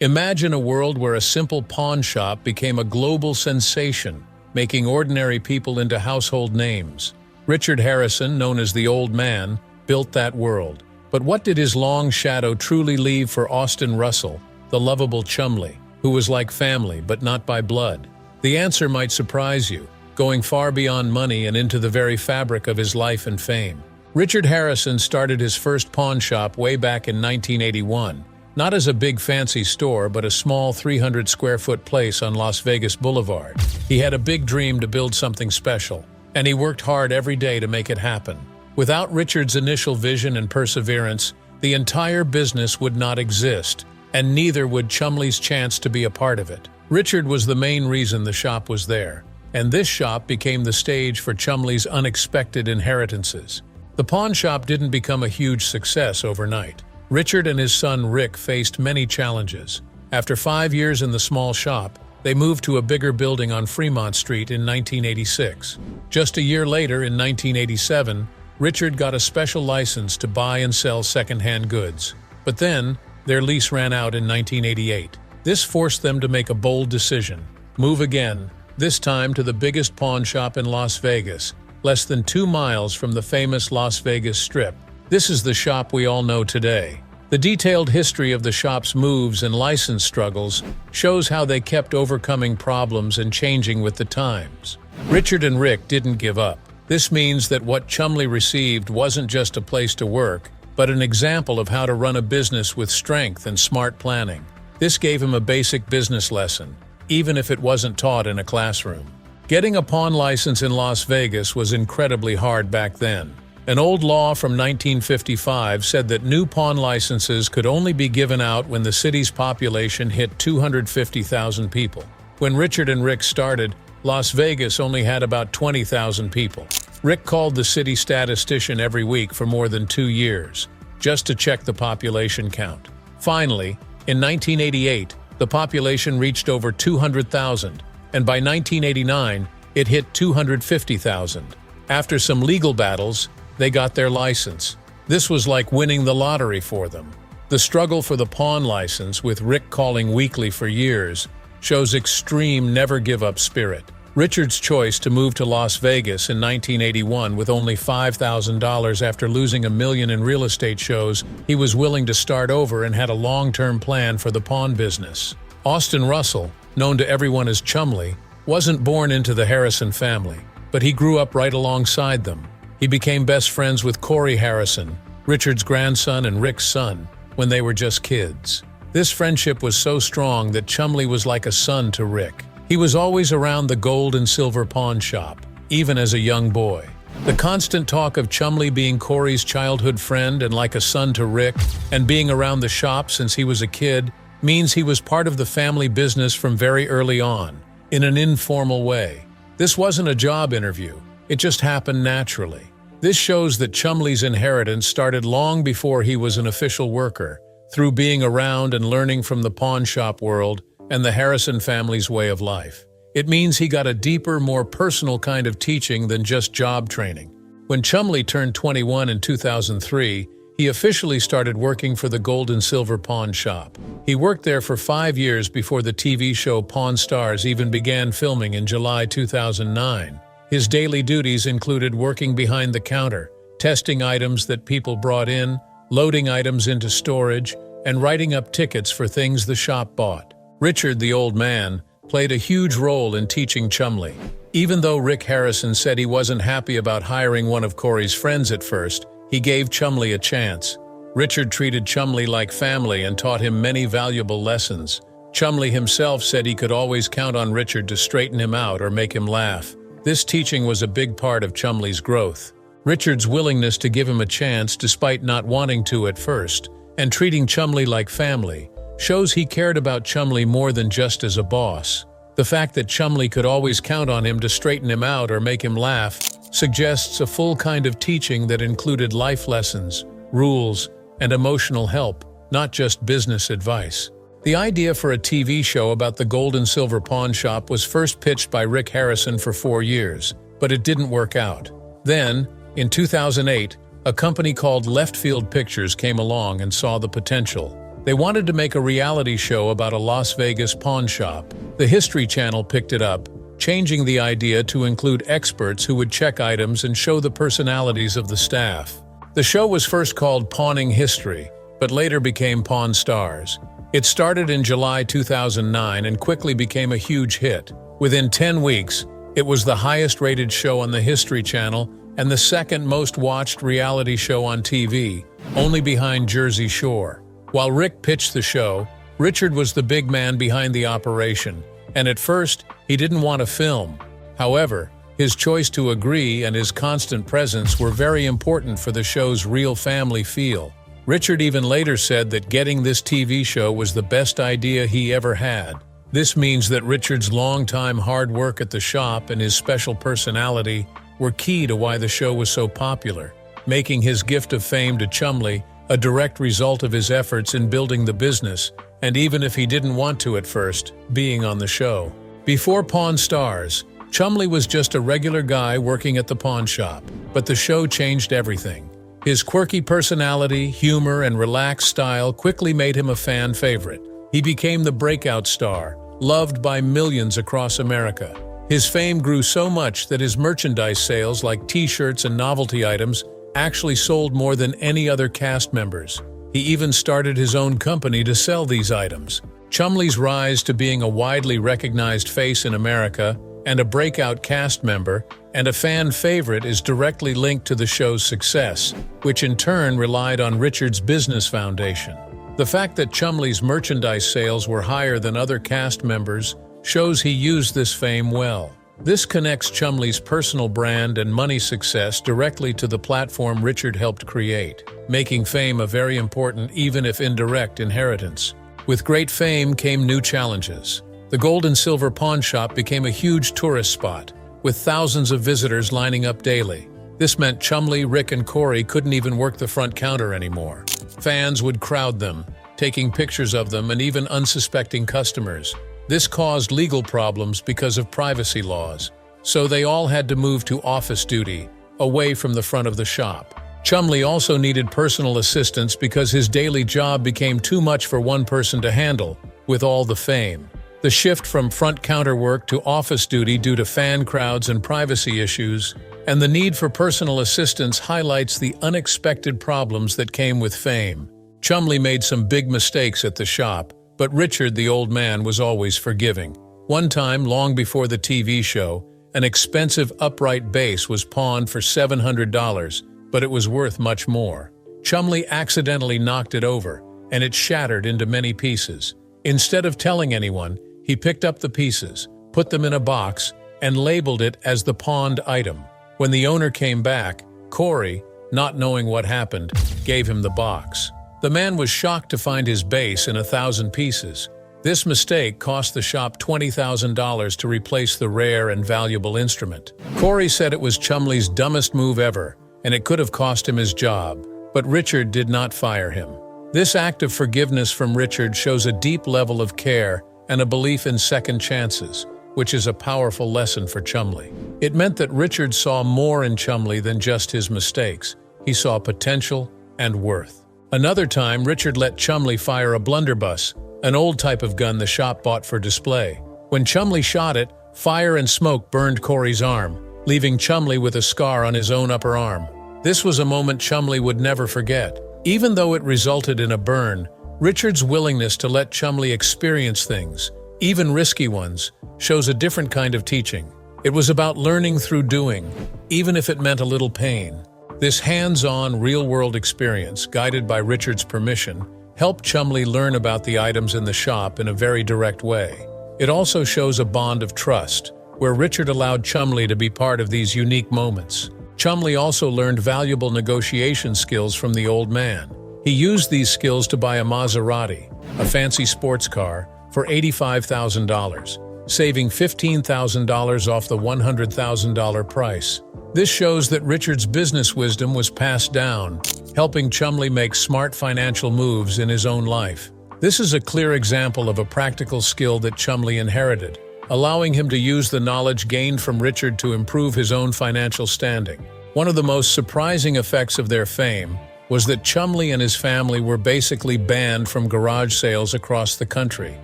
Imagine a world where a simple pawn shop became a global sensation, making ordinary people into household names. Richard Harrison, known as the Old Man, built that world. But what did his long shadow truly leave for Austin Russell, the lovable Chumlee, who was like family but not by blood? The answer might surprise you, going far beyond money and into the very fabric of his life and fame. Richard Harrison started his first pawn shop way back in 1981, not as a big fancy store but a small 300-square-foot place on Las Vegas Boulevard. He had a big dream to build something special, and he worked hard every day to make it happen. Without Richard's initial vision and perseverance, the entire business would not exist, and neither would Chumlee's chance to be a part of it. Richard was the main reason the shop was there, and this shop became the stage for Chumlee's unexpected inheritances. The pawn shop didn't become a huge success overnight. Richard and his son Rick faced many challenges. After 5 years in the small shop, they moved to a bigger building on Fremont Street in 1986. Just a year later, in 1987, Richard got a special license to buy and sell second-hand goods. But then, their lease ran out in 1988. This forced them to make a bold decision: move again, this time to the biggest pawn shop in Las Vegas, less than 2 miles from the famous Las Vegas Strip. This is the shop we all know today. The detailed history of the shop's moves and license struggles shows how they kept overcoming problems and changing with the times. Richard and Rick didn't give up. This means that what Chumlee received wasn't just a place to work, but an example of how to run a business with strength and smart planning. This gave him a basic business lesson, even if it wasn't taught in a classroom. Getting a pawn license in Las Vegas was incredibly hard back then. An old law from 1955 said that new pawn licenses could only be given out when the city's population hit 250,000 people. When Richard and Rick started, Las Vegas only had about 20,000 people. Rick called the city statistician every week for more than 2 years, just to check the population count. Finally, in 1988, the population reached over 200,000, and by 1989, it hit 250,000. After some legal battles, they got their license. This was like winning the lottery for them. The struggle for the pawn license, with Rick calling weekly for years, shows extreme never-give-up spirit. Richard's choice to move to Las Vegas in 1981 with only $5,000 after losing $1 million in real estate shows he was willing to start over and had a long-term plan for the pawn business. Austin Russell, known to everyone as Chumlee, wasn't born into the Harrison family, but he grew up right alongside them. He became best friends with Corey Harrison, Richard's grandson and Rick's son, when they were just kids. This friendship was so strong that Chumlee was like a son to Rick. He was always around the gold and silver pawn shop, even as a young boy. The constant talk of Chumlee being Corey's childhood friend and like a son to Rick, and being around the shop since he was a kid, means he was part of the family business from very early on, in an informal way. This wasn't a job interview. It just happened naturally. This shows that Chumlee's inheritance started long before he was an official worker, through being around and learning from the pawn shop world and the Harrison family's way of life. It means he got a deeper, more personal kind of teaching than just job training. When Chumlee turned 21 in 2003, he officially started working for the Gold and Silver Pawn Shop. He worked there for 5 years before the TV show Pawn Stars even began filming in July 2009. His daily duties included working behind the counter, testing items that people brought in, loading items into storage, and writing up tickets for things the shop bought. Richard, the Old Man, played a huge role in teaching Chumlee. Even though Rick Harrison said he wasn't happy about hiring one of Corey's friends at first, he gave Chumlee a chance. Richard treated Chumlee like family and taught him many valuable lessons. Chumlee himself said he could always count on Richard to straighten him out or make him laugh. This teaching was a big part of Chumlee's growth. Richard's willingness to give him a chance despite not wanting to at first, and treating Chumlee like family, shows he cared about Chumlee more than just as a boss. The fact that Chumlee could always count on him to straighten him out or make him laugh suggests a full kind of teaching that included life lessons, rules, and emotional help, not just business advice. The idea for a TV show about the Gold and Silver Pawn Shop was first pitched by Rick Harrison for 4 years, but it didn't work out. Then, in 2008, a company called Left Field Pictures came along and saw the potential. They wanted to make a reality show about a Las Vegas pawn shop. The History Channel picked it up, changing the idea to include experts who would check items and show the personalities of the staff. The show was first called Pawning History, but later became Pawn Stars. It started in July 2009 and quickly became a huge hit. Within 10 weeks, it was the highest-rated show on the History Channel and the second most watched reality show on TV, only behind Jersey Shore. While Rick pitched the show, Richard was the big man behind the operation, and at first, he didn't want to film. However, his choice to agree and his constant presence were very important for the show's real family feel. Richard even later said that getting this TV show was the best idea he ever had. This means that Richard's long-time hard work at the shop and his special personality were key to why the show was so popular, making his gift of fame to Chumlee a direct result of his efforts in building the business, and even if he didn't want to at first, being on the show. Before Pawn Stars, Chumlee was just a regular guy working at the pawn shop, but the show changed everything. His quirky personality, humor, and relaxed style quickly made him a fan favorite. He became the breakout star, loved by millions across America. His fame grew so much that his merchandise sales, like t-shirts and novelty items, actually sold more than any other cast members. He even started his own company to sell these items. Chumlee's rise to being a widely recognized face in America and a breakout cast member and a fan favorite is directly linked to the show's success, which in turn relied on Richard's business foundation. The fact that Chumlee's merchandise sales were higher than other cast members shows he used this fame well. This connects Chumlee's personal brand and money success directly to the platform Richard helped create, making fame a very important, even if indirect, inheritance. With great fame came new challenges. The gold and silver pawn shop became a huge tourist spot, with thousands of visitors lining up daily. This meant Chumlee, Rick, and Corey couldn't even work the front counter anymore. Fans would crowd them, taking pictures of them and even unsuspecting customers. This caused legal problems because of privacy laws, so they all had to move to office duty, away from the front of the shop. Chumlee also needed personal assistance because his daily job became too much for one person to handle, with all the fame. The shift from front counter work to office duty due to fan crowds and privacy issues, and the need for personal assistance highlights the unexpected problems that came with fame. Chumlee made some big mistakes at the shop, but Richard, the old man, was always forgiving. One time, long before the TV show, an expensive upright bass was pawned for $700, but it was worth much more. Chumlee accidentally knocked it over, and it shattered into many pieces. Instead of telling anyone, he picked up the pieces, put them in a box, and labeled it as the pawned item. When the owner came back, Corey, not knowing what happened, gave him the box. The man was shocked to find his bass in 1,000 pieces. This mistake cost the shop $20,000 to replace the rare and valuable instrument. Corey said it was Chumlee's dumbest move ever, and it could have cost him his job, but Richard did not fire him. This act of forgiveness from Richard shows a deep level of care and a belief in second chances, which is a powerful lesson for Chumlee. It meant that Richard saw more in Chumlee than just his mistakes. He saw potential and worth. Another time, Richard let Chumlee fire a blunderbuss, an old type of gun the shop bought for display. When Chumlee shot it, fire and smoke burned Corey's arm, leaving Chumlee with a scar on his own upper arm. This was a moment Chumlee would never forget. Even though it resulted in a burn, Richard's willingness to let Chumlee experience things, even risky ones, shows a different kind of teaching. It was about learning through doing, even if it meant a little pain. This hands-on, real-world experience, guided by Richard's permission, helped Chumlee learn about the items in the shop in a very direct way. It also shows a bond of trust, where Richard allowed Chumlee to be part of these unique moments. Chumlee also learned valuable negotiation skills from the old man. He used these skills to buy a Maserati, a fancy sports car, for $85,000, saving $15,000 off the $100,000 price. This shows that Richard's business wisdom was passed down, helping Chumlee make smart financial moves in his own life. This is a clear example of a practical skill that Chumlee inherited, allowing him to use the knowledge gained from Richard to improve his own financial standing. One of the most surprising effects of their fame was that Chumlee and his family were basically banned from garage sales across the country.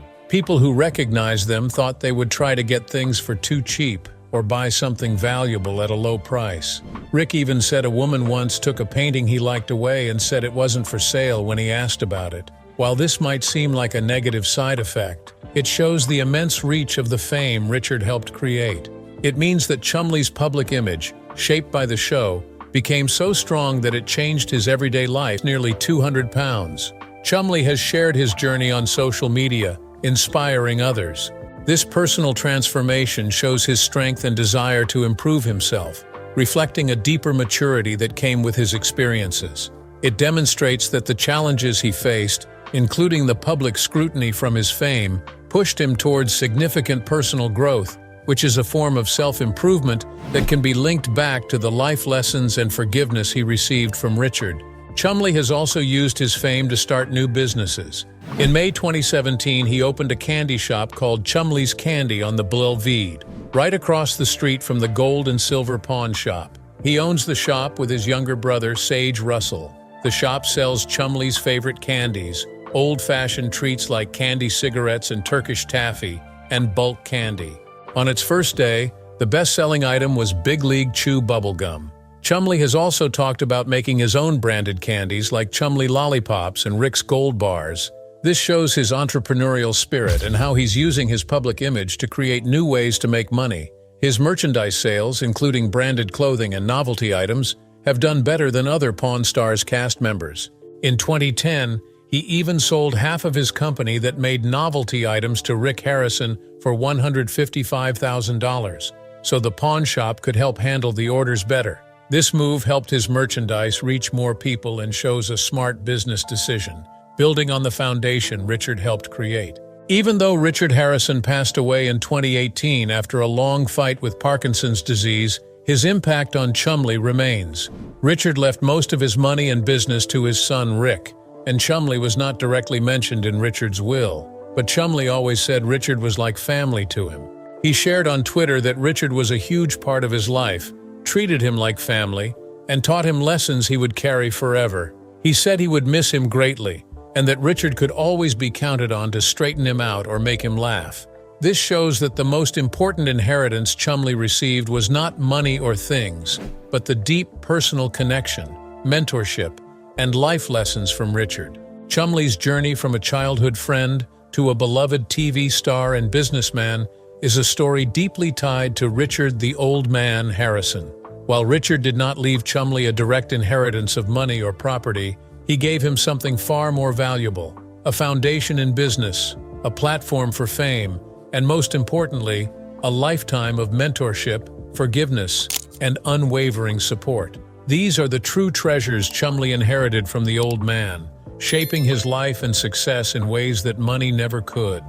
People who recognized them thought they would try to get things for too cheap or buy something valuable at a low price. Rick even said a woman once took a painting he liked away and said it wasn't for sale when he asked about it. While this might seem like a negative side effect, it shows the immense reach of the fame Richard helped create. It means that Chumlee's public image, shaped by the show, became so strong that it changed his everyday life nearly 200 pounds. Chumlee has shared his journey on social media, inspiring others. This personal transformation shows his strength and desire to improve himself, reflecting a deeper maturity that came with his experiences. It demonstrates that the challenges he faced, including the public scrutiny from his fame, pushed him towards significant personal growth, which is a form of self-improvement that can be linked back to the life lessons and forgiveness he received from Richard. Chumlee has also used his fame to start new businesses. In May 2017, he opened a candy shop called Chumlee's Candy on the Boulevard, right across the street from the gold and silver pawn shop. He owns the shop with his younger brother, Sage Russell. The shop sells Chumlee's favorite candies, old-fashioned treats like candy cigarettes and Turkish taffy, and bulk candy. On its first day, the best-selling item was Big League Chew bubblegum. Chumlee has also talked about making his own branded candies like Chumlee Lollipops and Rick's Gold Bars. This shows his entrepreneurial spirit and how he's using his public image to create new ways to make money. His merchandise sales, including branded clothing and novelty items, have done better than other Pawn Stars cast members. In 2010, he even sold half of his company that made novelty items to Rick Harrison for $155,000, so the pawn shop could help handle the orders better. This move helped his merchandise reach more people and shows a smart business decision, building on the foundation Richard helped create. Even though Richard Harrison passed away in 2018 after a long fight with Parkinson's disease, his impact on Chumlee remains. Richard left most of his money and business to his son Rick, and Chumlee was not directly mentioned in Richard's will. But Chumlee always said Richard was like family to him. He shared on Twitter that Richard was a huge part of his life, treated him like family, and taught him lessons he would carry forever. He said he would miss him greatly, and that Richard could always be counted on to straighten him out or make him laugh. This shows that the most important inheritance Chumlee received was not money or things, but the deep personal connection, mentorship, and life lessons from Richard. Chumlee's journey from a childhood friend to a beloved TV star and businessman is a story deeply tied to Richard the Old Man Harrison. While Richard did not leave Chumlee a direct inheritance of money or property, he gave him something far more valuable, a foundation in business, a platform for fame, and most importantly, a lifetime of mentorship, forgiveness, and unwavering support. These are the true treasures Chumlee inherited from the old man, shaping his life and success in ways that money never could.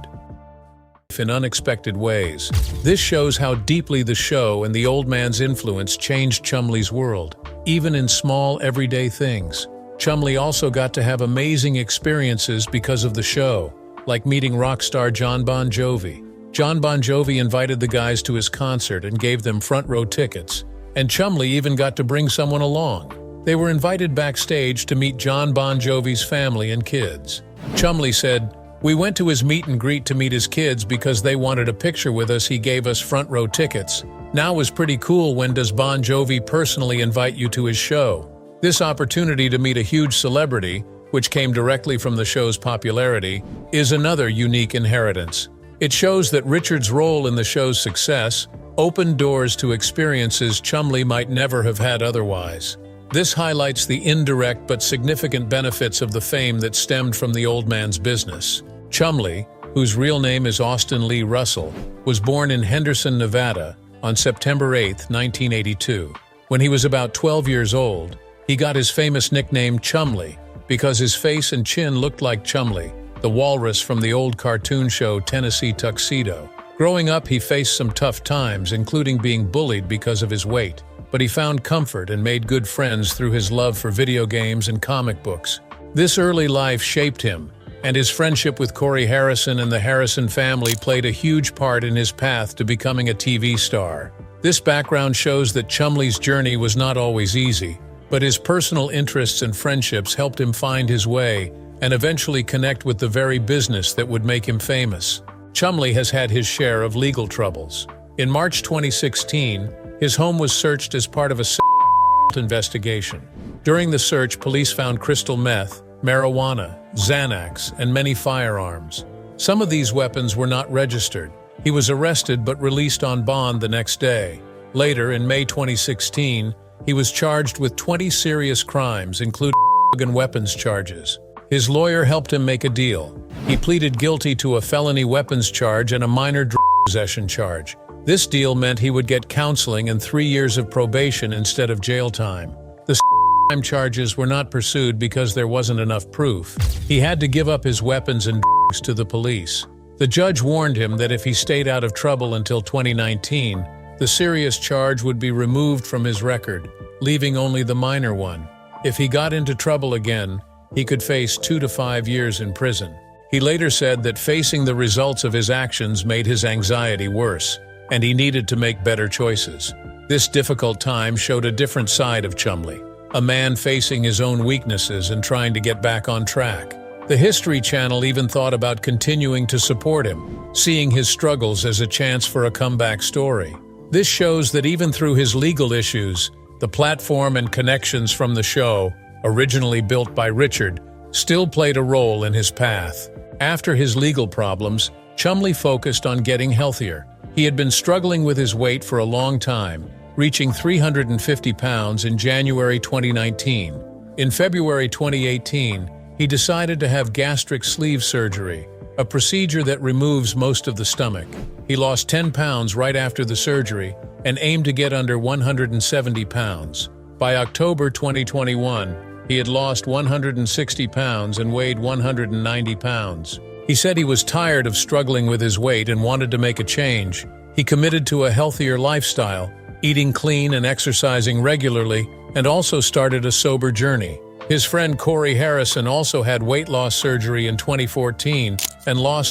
In unexpected ways. This shows how deeply the show and the old man's influence changed Chumlee's world, even in small, everyday things. Chumlee also got to have amazing experiences because of the show, like meeting rock star Jon Bon Jovi. Jon Bon Jovi invited the guys to his concert and gave them front-row tickets, and Chumlee even got to bring someone along. They were invited backstage to meet Jon Bon Jovi's family and kids. Chumlee said, "We went to his meet and greet to meet his kids because they wanted a picture with us. He gave us front-row tickets. Now was pretty cool. When does Bon Jovi personally invite you to his show?" This opportunity to meet a huge celebrity, which came directly from the show's popularity, is another unique inheritance. It shows that Richard's role in the show's success opened doors to experiences Chumlee might never have had otherwise. This highlights the indirect but significant benefits of the fame that stemmed from the old man's business. Chumlee, whose real name is Austin Lee Russell, was born in Henderson, Nevada, on September 8, 1982. When he was about 12 years old, he got his famous nickname Chumlee because his face and chin looked like Chumlee, the walrus from the old cartoon show Tennessee Tuxedo. Growing up, he faced some tough times, including being bullied because of his weight. But he found comfort and made good friends through his love for video games and comic books. This early life shaped him, and his friendship with Corey Harrison and the Harrison family played a huge part in his path to becoming a TV star. This background shows that Chumlee's journey was not always easy, But his personal interests and friendships helped him find his way and eventually connect with the very business that would make him famous. Chumlee has had his share of legal troubles. In March 2016, his home was searched as part of a investigation. During the search, police found crystal meth, marijuana, Xanax, and many firearms. Some of these weapons were not registered. He was arrested but released on bond the next day. Later, in May 2016, he was charged with 20 serious crimes, including and weapons charges. His lawyer helped him make a deal. He pleaded guilty to a felony weapons charge and a minor drug possession charge. This deal meant he would get counseling and 3 years of probation instead of jail time. The crime charges were not pursued because there wasn't enough proof. He had to give up his weapons and drugs to the police. The judge warned him that if he stayed out of trouble until 2019, the serious charge would be removed from his record, leaving only the minor one. If he got into trouble again, he could face 2 to 5 years in prison. He later said that facing the results of his actions made his anxiety worse, and he needed to make better choices. This difficult time showed a different side of Chumlee, a man facing his own weaknesses and trying to get back on track. The History Channel even thought about continuing to support him, seeing his struggles as a chance for a comeback story. This shows that even through his legal issues, the platform and connections from the show, originally built by Richard, still played a role in his path. After his legal problems, Chumlee focused on getting healthier. He had been struggling with his weight for a long time, reaching 350 pounds in January 2019. In February 2018, he decided to have gastric sleeve surgery, a procedure that removes most of the stomach. He lost 10 pounds right after the surgery and aimed to get under 170 pounds. By October 2021, he had lost 160 pounds and weighed 190 pounds. He said he was tired of struggling with his weight and wanted to make a change. He committed to a healthier lifestyle, eating clean and exercising regularly, and also started a sober journey. His friend Corey Harrison also had weight loss surgery in 2014 and lost